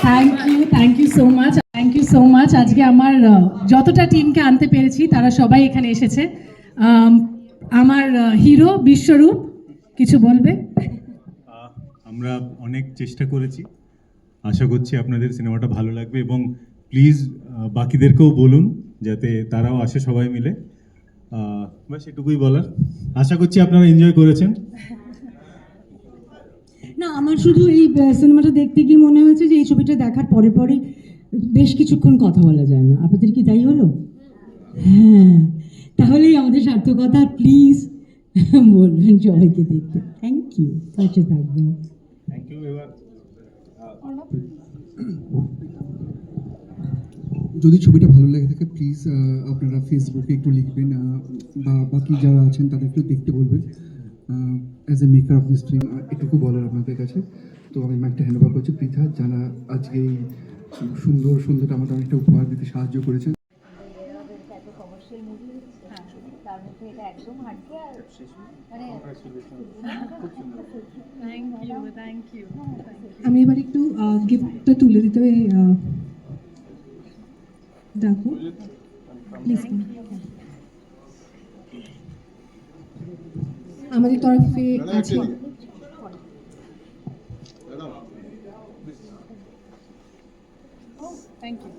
Thank you so much আজকে আমার যতটা টিমকে আনতে পেরেছি তারা সবাই এখানে এসেছে। আমার হিরো বিশ্বরূপ কিছু বলবে? আমরা অনেক চেষ্টা করেছি, আশা করছি আপনাদের সিনেমাটা ভালো লাগবে এবং প্লিজ বাকিদেরকেও বলুন যাতে তারাও আসে সবাই মিলে। ব্যাস এটুকুই বলার। আশা করছি আপনারা এনজয় করেছেন। না, আমার শুধু এই সিনেমাটা দেখতে গিয়ে মনে হয়েছে যে এই ছবিটা দেখার পরে পরে বেশ কিছুক্ষণ কথা বলা যায় না। আপনাদের কি তাই হলো? হ্যাঁ, তাহলেই আমাদের সার্থকতা। প্লিজ বলবেন সবাইকে দেখতে। থ্যাংক ইউ, পাশে থাকবেন। Thank you. এবার যদি ছবিটা ভালো লেগে থাকে প্লিজ আপনারা ফেসবুকে একটু লিখবেন বা বাকি যারা আছেন তাদেরকেও দেখতে বলবেন। As a maker of this film এটুকু বলার আপনাদের কাছে। তো আমি মাইকটা হ্যান্ড ওভার করছি পৃথা, যারা আজকে এই সুন্দরটা আমাদের অনেকটা উপহার দিতে সাহায্য করেছেন। আমি এবার একটু গিফটটা তুলে দিতে ডাকবো প্লিজ। আমাদের তরফে আছে থ্যাংক ইউ।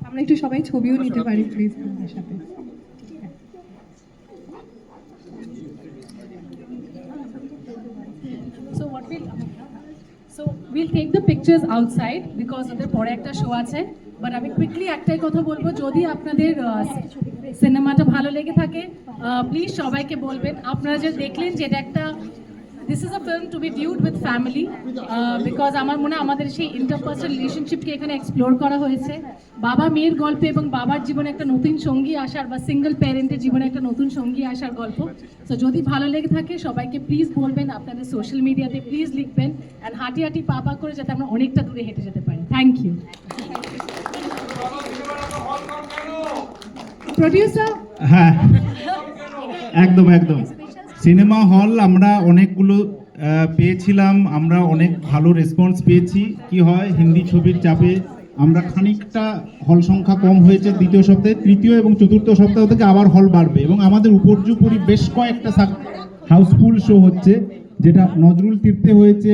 আমরা একটু সবাই ছবিও নিতে পারি প্লিজ আমাদের সাথে। So we'll take the pictures outside because ওদের পরে একটা শো আছে। বাট আমি কুইকলি একটাই কথা বলবো, যদি আপনাদের সিনেমাটা ভালো লেগে থাকে প্লিজ সবাইকে বলবেন। আপনারা যে দেখলেন যে এটা একটা this is a film to be viewed with family, because আমার মনে হয় আমাদের সেই ইন্টারপার্সনাল রিলেশনশিপকে এখানে এক্সপ্লোর করা হয়েছে। বাবা মেয়ের গল্পে এবং বাবার জীবনে একটা নতুন সঙ্গী আসার বা সিঙ্গেল প্যারেন্টের জীবনে একটা নতুন সঙ্গী আসার গল্প। সো যদি ভালো লেগে থাকে সবাইকে প্লিজ বলবেন, আপনাদের সোশ্যাল মিডিয়াতে প্লিজ লিখবেন অ্যান্ড হাঁটি হাঁটি পা পা করে যাতে আমরা অনেকটা দূরে হেঁটে যেতে পারি। Thank you. প্রডিউসার? হ্যাঁ, একদম সিনেমা হল আমরা অনেকগুলো পেয়েছিলাম, আমরা অনেক ভালো রেসপন্স পেয়েছি। কি হয়, হিন্দি ছবির চাপে আমরা খানিকটা হল সংখ্যা কম হয়েছে দ্বিতীয় সপ্তাহে, তৃতীয় এবং চতুর্থ সপ্তাহ থেকে আবার হল বাড়বে এবং আমাদের উপর্যুপরি বেশ কয়েকটা হাউসফুল শো হচ্ছে, যেটা নজরুল তীর্থে হয়েছে,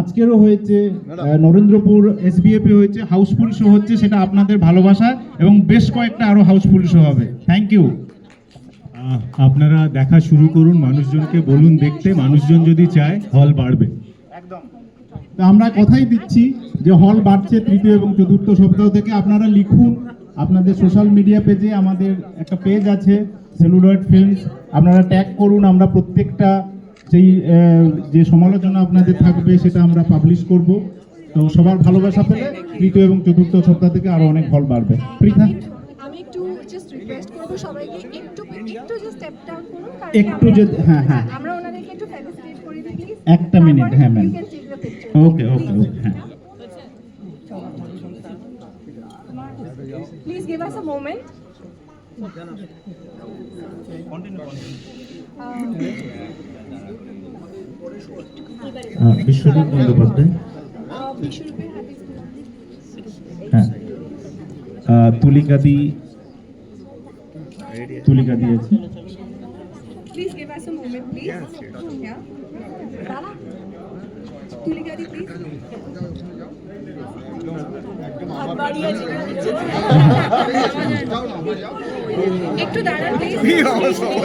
আজকেরও হয়েছে, নরেন্দ্রপুর SBF-এ হয়েছে। হাউসফুল শো হচ্ছে, সেটা আপনাদের ভালোবাসা এবং বেশ কয়েকটা আরও হাউসফুল শো হবে। Thank you. আপনারা দেখা শুরু করুন, মানুষজনকে বলুন দেখতে, মানুষজন যদি চায় হল বাড়বে। তো আমরা কথাই দিচ্ছি যে হল বাড়ছে তৃতীয় এবং চতুর্থ সপ্তাহ থেকে। আপনারা লিখুন আপনাদের সোশ্যাল মিডিয়া পেজে, আমাদের একটা পেজ আছে সেলুলয়েড ফিল্মস, আপনারা ট্যাগ করুন। আমরা প্রত্যেকটা সেই যে সমালোচনা আপনাদের থাকবে সেটা আমরা পাবলিশ করব। তো সবার ভালোবাসা পেলে তৃতীয় এবং চতুর্থ সপ্তাহ থেকে আরো অনেক হল বাড়বে। পৃথা, আমি একটু জাস্ট রিকোয়েস্ট করব সবাইকে একটু জাস্ট স্টেপ ডাউন করুন, একটু যে হ্যাঁ আমরা ওনাদেরকে একটু ফেলিসিটেট করে দিই প্লিজ। একটা মিনিট। হ্যাঁ ম্যাম, ওকে হ্যাঁ। Please give us a moment. Biswarup Bandyopadhyay, হ্যাঁ, তুলিকা দিয়েছি। Please give us a moment please. Yeah Tulika দি প্লিজ। একটু দাঁড়ান প্লিজ।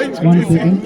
1 সেকেন্ড।